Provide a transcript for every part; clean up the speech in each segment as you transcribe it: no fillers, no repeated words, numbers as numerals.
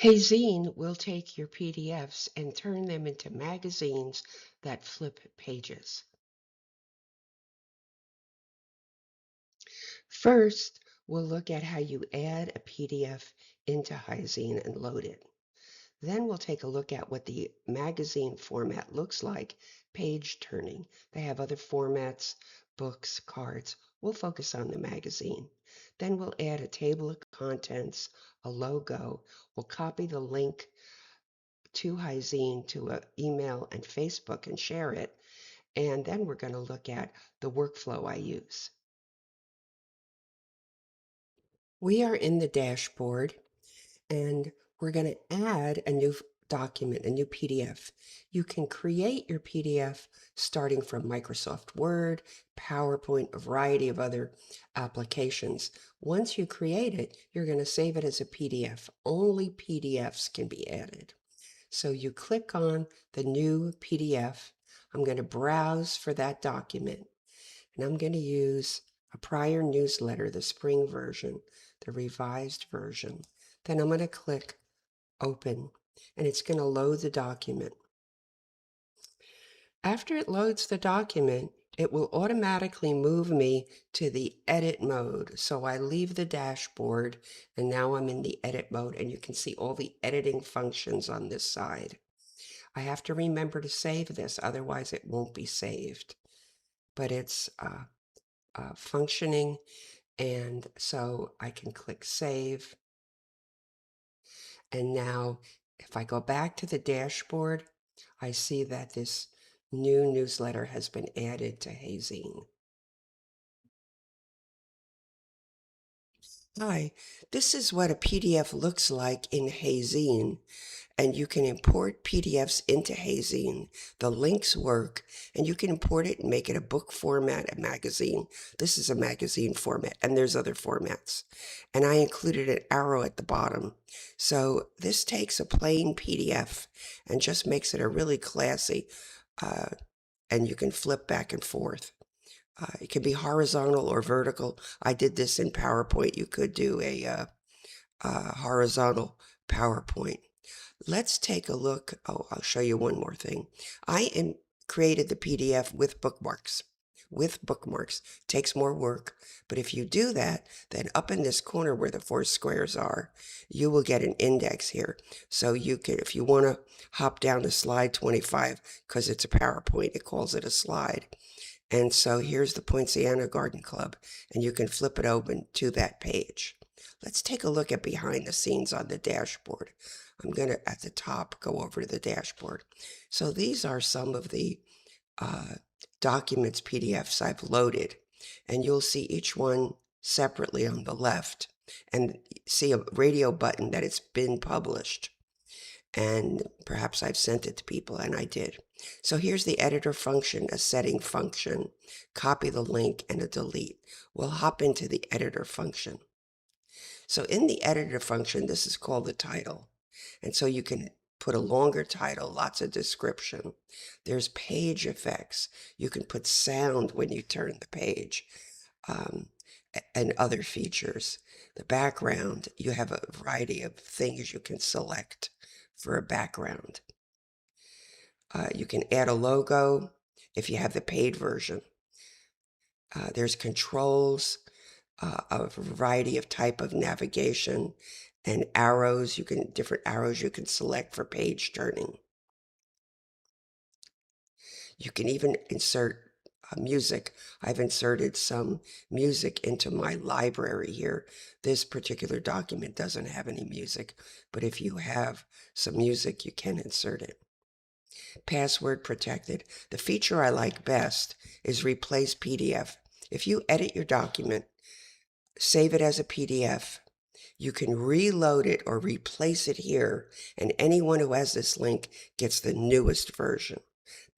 Heyzine will take your PDFs and turn them into magazines that flip pages. First, we'll look at how you add a PDF into Heyzine and load it. Then we'll take a look at what the magazine format looks like, page turning. They have other formats, books, cards. We'll focus on the magazine. Then we'll add a table of contents, a logo. We'll copy the link to Heyzine to an email and Facebook and share it. And then we're going to look at the workflow I use. We are in the dashboard and we're going to add a new document, a new PDF. You can create your PDF starting from Microsoft Word, PowerPoint, a variety of other applications. Once you create it, you're going to save it as a PDF. Only PDFs can be added. So you click on the new PDF. I'm going to browse for that document, and I'm going to use a prior newsletter, the spring version, the revised version. Then I'm going to click Open, and it's going to load the document. After it loads the document, it will automatically move me to the edit mode. So I leave the dashboard and now I'm in the edit mode, and you can see all the editing functions on this side. I have to remember to save this, otherwise it won't be saved. But it's functioning, and so I can click Save. And now if I go back to the dashboard, I see that this new newsletter has been added to Heyzine. Hi, this is what a PDF looks like in Heyzine, and you can import PDFs into Heyzine. The links work, and you can import it and make it a book format, a magazine. This is a magazine format, and there's other formats. And I included an arrow at the bottom. So this takes a plain PDF and just makes it a really classy, and you can flip back and forth. It can be horizontal or vertical. I did this in PowerPoint. You could do a horizontal PowerPoint. Let's take a look. Oh, I'll show you one more thing. I created the PDF with bookmarks. With bookmarks. Takes more work, but if you do that, then up in this corner where the 4 squares are, you will get an index here. So you could, if you want to hop down to slide 25, because it's a PowerPoint, it calls it a slide. And so here's the Poinciana Garden Club, and you can flip it open to that page. Let's take a look at behind the scenes on the dashboard. I'm going to, at the top, go over to the dashboard. So these are some of the documents, PDFs I've loaded, and you'll see each one separately on the left, and see a radio button that it's been published. And perhaps I've sent it to people, and I did. So here's the editor function, a setting function, copy the link, and a delete. We'll hop into the editor function. So in the editor function, this is called the title. And so you can put a longer title, lots of description. There's page effects. You can put sound when you turn the page, and other features. The background, you have a variety of things you can select for a background. You can add a logo if you have the paid version. There's controls, a variety of type of navigation, and arrows. Different arrows you can select for page turning. You can even insert music. I've inserted some music into my library here. This particular document doesn't have any music, but if you have some music, you can insert it. Password protected. The feature I like best is replace PDF. If you edit your document, save it as a PDF, you can reload it or replace it here, and anyone who has this link gets the newest version.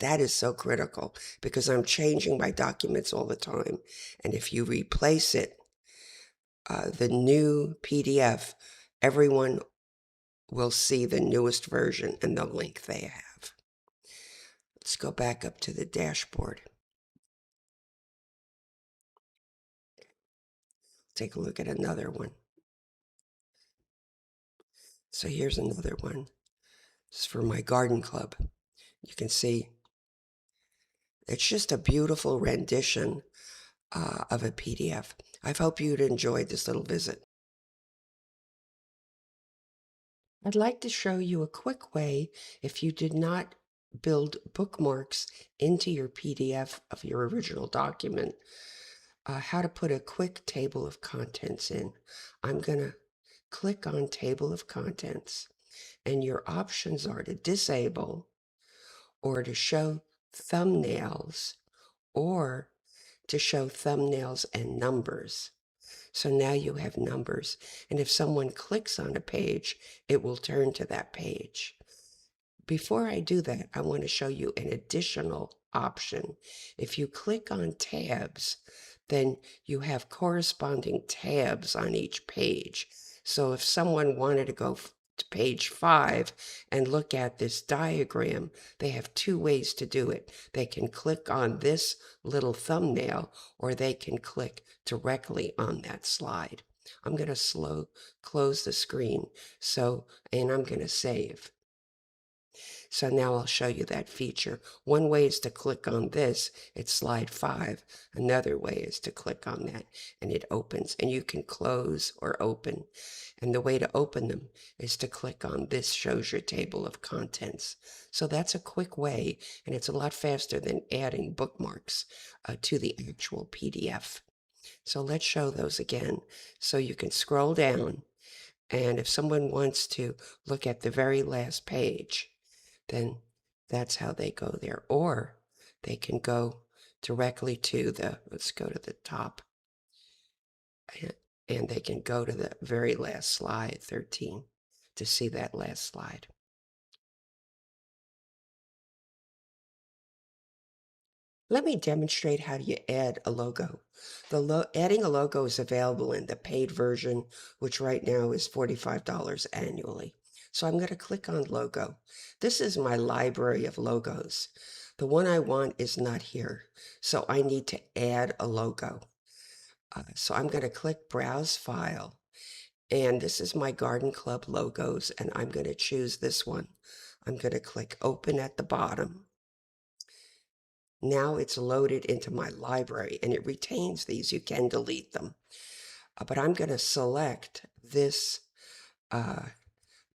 That is so critical because I'm changing my documents all the time. And if you replace it, the new PDF, everyone will see the newest version and the link they have. Let's go back up to the dashboard. Take a look at another one. So here's another one. This is for my garden club. You can see it's just a beautiful rendition of a PDF. I hope you'd enjoyed this little visit. I'd like to show you a quick way, if you did not build bookmarks into your PDF of your original document, how to put a quick table of contents in. I'm going to click on Table of Contents, and your options are to disable or to show thumbnails or to show thumbnails and numbers. So now you have numbers, and if someone clicks on a page, it will turn to that page. Before I do that, I want to show you an additional option. If you click on tabs, then you have corresponding tabs on each page. So if someone wanted to go to page 5 and look at this diagram, they have two ways to do it. They can click on this little thumbnail, or they can click directly on that slide. I'm going to close the screen, and I'm going to save. So now I'll show you that feature. One way is to click on this, it's slide 5. Another way is to click on that and it opens, and you can close or open. And the way to open them is to click on this, shows your table of contents. So that's a quick way, and it's a lot faster than adding bookmarks to the actual PDF. So let's show those again. So you can scroll down, and if someone wants to look at the very last page, then that's how they go there. Or they can go directly to let's go to the top, and they can go to the very last slide, 13, to see that last slide. Let me demonstrate how you add a logo. Adding a logo is available in the paid version, which right now is $45 annually. So I'm going to click on Logo. This is my library of logos. The one I want is not here, so I need to add a logo. So I'm going to click Browse File, and this is my Garden Club logos, and I'm going to choose this one. I'm going to click Open at the bottom. Now it's loaded into my library, and it retains these. You can delete them. But I'm going to select this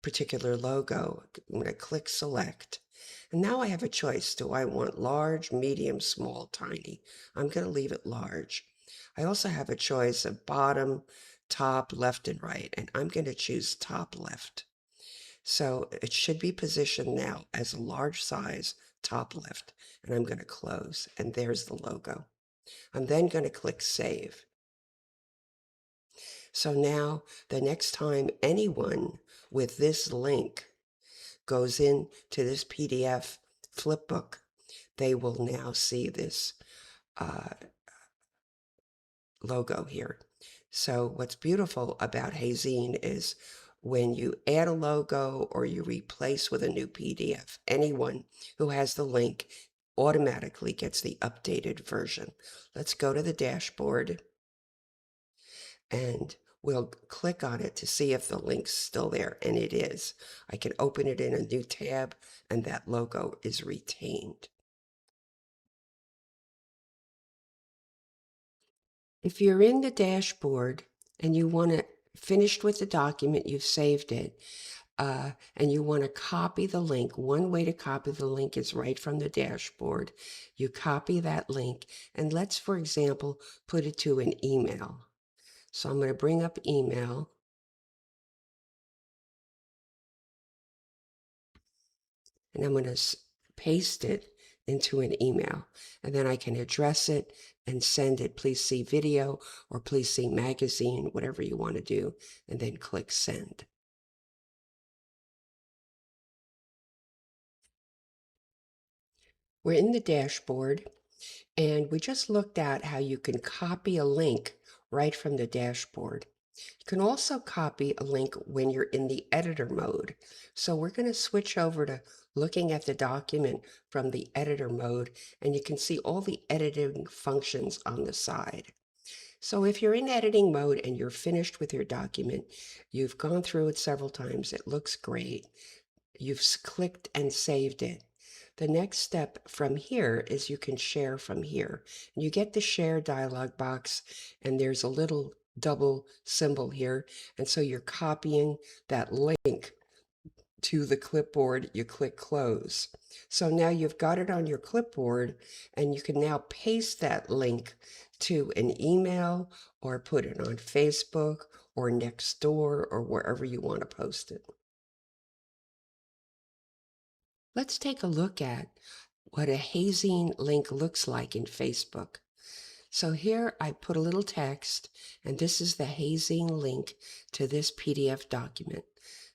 particular logo. I'm going to click Select. And now I have a choice. Do I want large, medium, small, tiny? I'm going to leave it large. I also have a choice of bottom, top, left, and right. And I'm going to choose top left. So it should be positioned now as a large size, top left, and I'm going to close, and there's the logo. I'm then going to click Save. So now the next time anyone with this link goes into this PDF flipbook, they will now see this logo here. So what's beautiful about Heyzine is when you add a logo or you replace with a new PDF, anyone who has the link automatically gets the updated version. Let's go to the dashboard, and we'll click on it to see if the link's still there, and it is. I can open it in a new tab, and that logo is retained. If you're in the dashboard and you want to finish with the document, you've saved it, and you want to copy the link, one way to copy the link is right from the dashboard. You copy that link, and let's, for example, put it to an email. So I'm going to bring up email, and I'm going to paste it into an email, and then I can address it and send it. Please see video, or please see magazine, whatever you want to do, and then click send. We're in the dashboard, and we just looked at how you can copy a link right from the dashboard. You can also copy a link when you're in the editor mode. So we're going to switch over to looking at the document from the editor mode, and you can see all the editing functions on the side. So if you're in editing mode and you're finished with your document, you've gone through it several times, it looks great, you've clicked and saved it. The next step from here is you can share from here. And you get the share dialog box and there's a little double symbol here. And so you're copying that link to the clipboard, you click close. So now you've got it on your clipboard and you can now paste that link to an email or put it on Facebook or Nextdoor or wherever you want to post it. Let's take a look at what a Heyzine link looks like in Facebook. So here I put a little text, and this is the Heyzine link to this PDF document.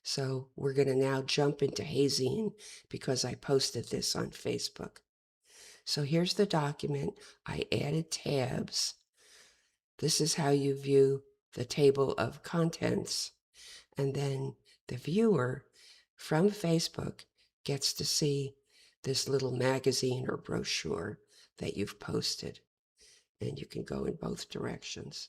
So we're going to now jump into Heyzine because I posted this on Facebook. So here's the document. I added tabs. This is how you view the table of contents. And then the viewer from Facebook gets to see this little magazine or brochure that you've posted. And you can go in both directions.